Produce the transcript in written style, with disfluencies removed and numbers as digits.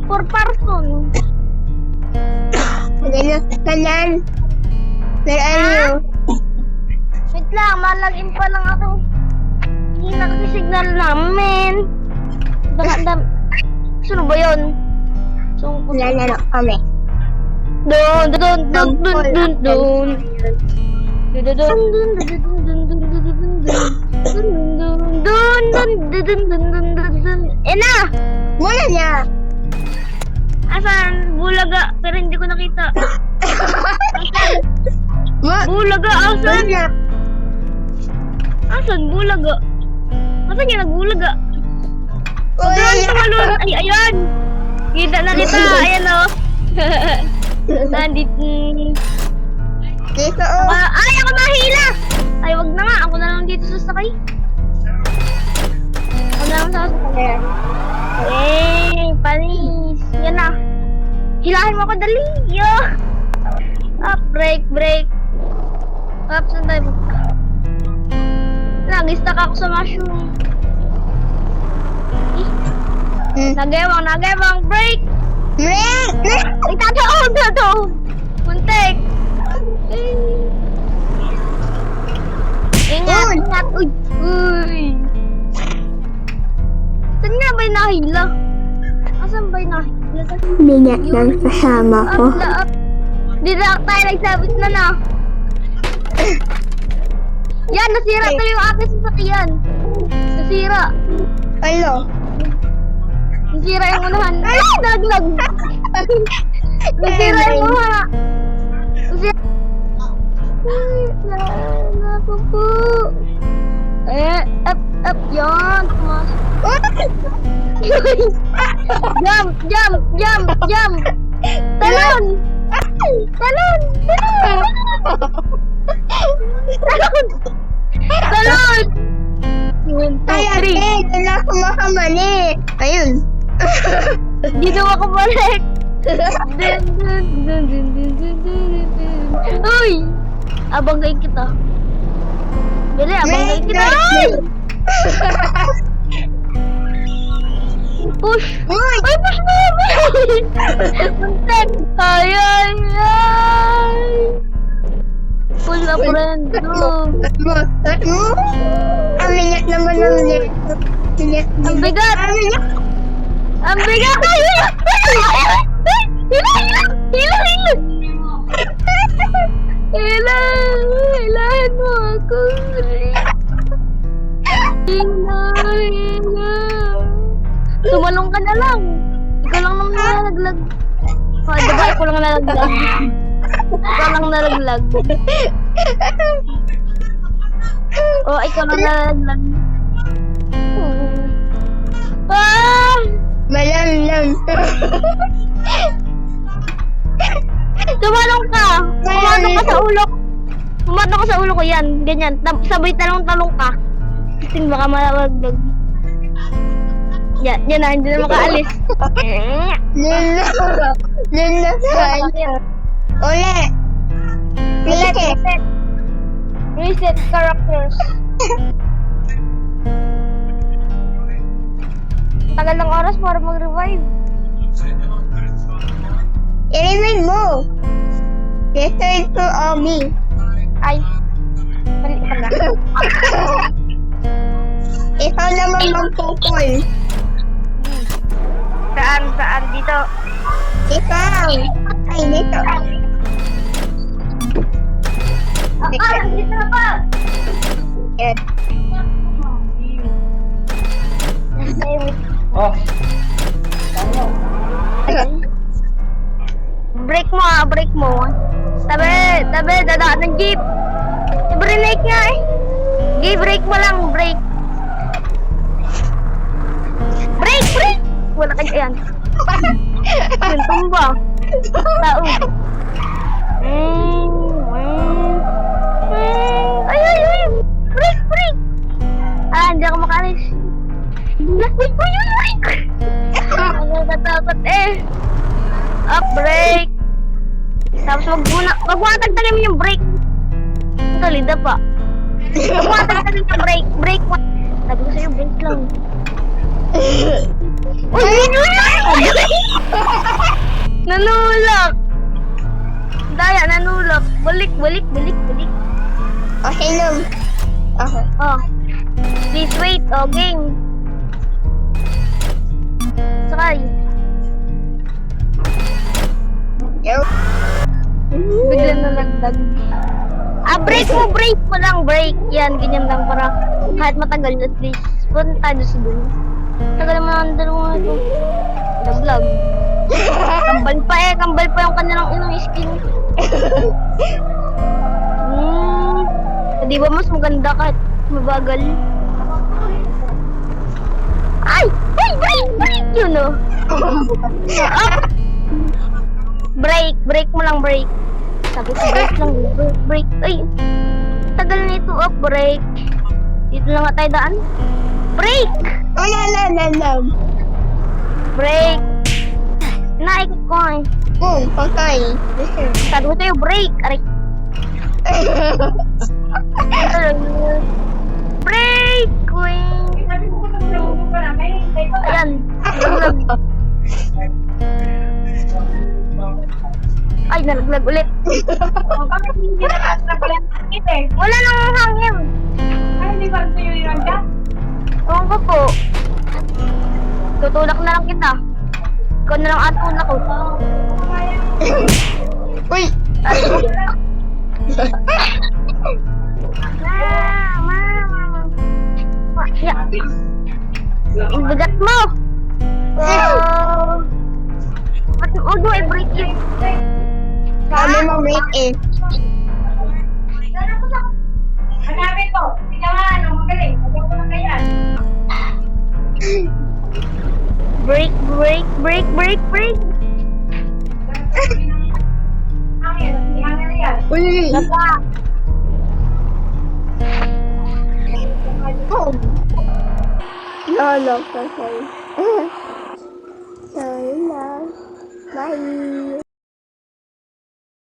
For person. Ganyan. Nag-ano? Wait lang, malagin pa lang ako. Hindi na kasi signal namin. Sino ba yun? Lalaro kami. Dun. Ena! Muna niya. Asan? Bulaga. Pero hindi ko nakita. Bulaga, asan? Asan? Bulaga. Asan niya nagbulaga? Doon, tumalun. Ay, ayan. Kita na kita. Ayan o. Nandito. Dito Ay, ako mahila. Ay, wag na nga. Ako na lang dito sasakay. Ako na lang sasakay. Panis. Yan na. Hilahin mo ako dali. Yo. Up, break. Up, saan tayo? Nag-stuck ako sa mushroom. Nagewang, break! Ay, tataon! Muntik! Ingat! Uy! Saan nga ba yung nahila? Asan ba yung nahila? Minyak ng kasama ko. Up! Di na tayo nagsabit na. Yan, nasira to yung aking sasakyan. Nasira. Ano? Nasira yung unahan. Ay, naglag. Nasira yung unahan. Nasira. Naku po. Up. Yan. Jump. Talon. Ay, wala akong makamali. Ayun. Dito ako balik. Uy! Abangay kita. Bili, abangay kita. Ay! Push! Ay, push mo! Muntek! Ay! Push na, friend. Ang minyak naman ng Ang bigat! Ang bigat! Hilahin mo ako. Tumalong ka na lang. Ikaw lang naman nalaglag. Ay, diba ako lang nalaglag. Ikaw lang nalaglag. Ikaw lang nalaglag. Malamlam. Tumalong ka! Pumatong ka sa ulo. Pumatong ka sa ulo ko yan. Ganyan. Sabay talong-talong ka. Kasi baka malawagdag. Yan na. Hindi na makaalis. Lula sa'yo. Ulit. Reset characters. Tagal ng oras para mag-revive. I-revive mo. Return to Obi. Ay. Mali pala. Ikaw naman magpupul. Saan? Dito. Ikaw. Ay, dito. Dito na pa. Yan. Oh. Break mo. Tabi, dadaan ng jeep. I-brake nga eh. Okay, break mo lang, break. Break! Wala kayo, ayan. Yun, tumba. Taon. Ay! Break! Hindi ako makalis. Break mo yun, break! Nakakatakot eh. Up, break. Tapos magwatag-tagin mo yung break. Talida pa. Magwatag-tagin yung break mo. Sabi ko sa'yo, break lang. Uy! Stop. Balik. Okay lang. Okay. Oh. Please wait. Oh, game. Sakay. Yo. Bigla na lagdag. Break mo lang, break. Yan, ganyan lang para kahit matagal at least. Punta tayo sa dun. Tagal naman ang dalawa ito. Laglag. Kambal pa yung kanilang inong skin. Di ba mas maganda kahit mabagal? Ay! Break yun oh! Break mo lang, break. Sabi ko, break. Ay! Tagal na ito, break. Dito lang nga tayo daan. Break! Lang. Break! Naikot ko eh. Boom, patay. Sabi ko sa'yo, break! Aray! Break! Queen! Ayan. Ay, nalaglag ulit. Wala nang hangin. Ay, hindi ba gusto nyo yun ka? Ewan ko po. Tutulak na lang kita. Ikaw na lang atulak ko. Uy! Ang bigat mo! Huwag mo i-break it. Sabi mo break it. Hanapin ko. Hindi ka nga, magaling. Huwag ko lang kayan. Break. Hangin, hindi hangin na yan. Uy! Lapa. Boom! Lolo, patay.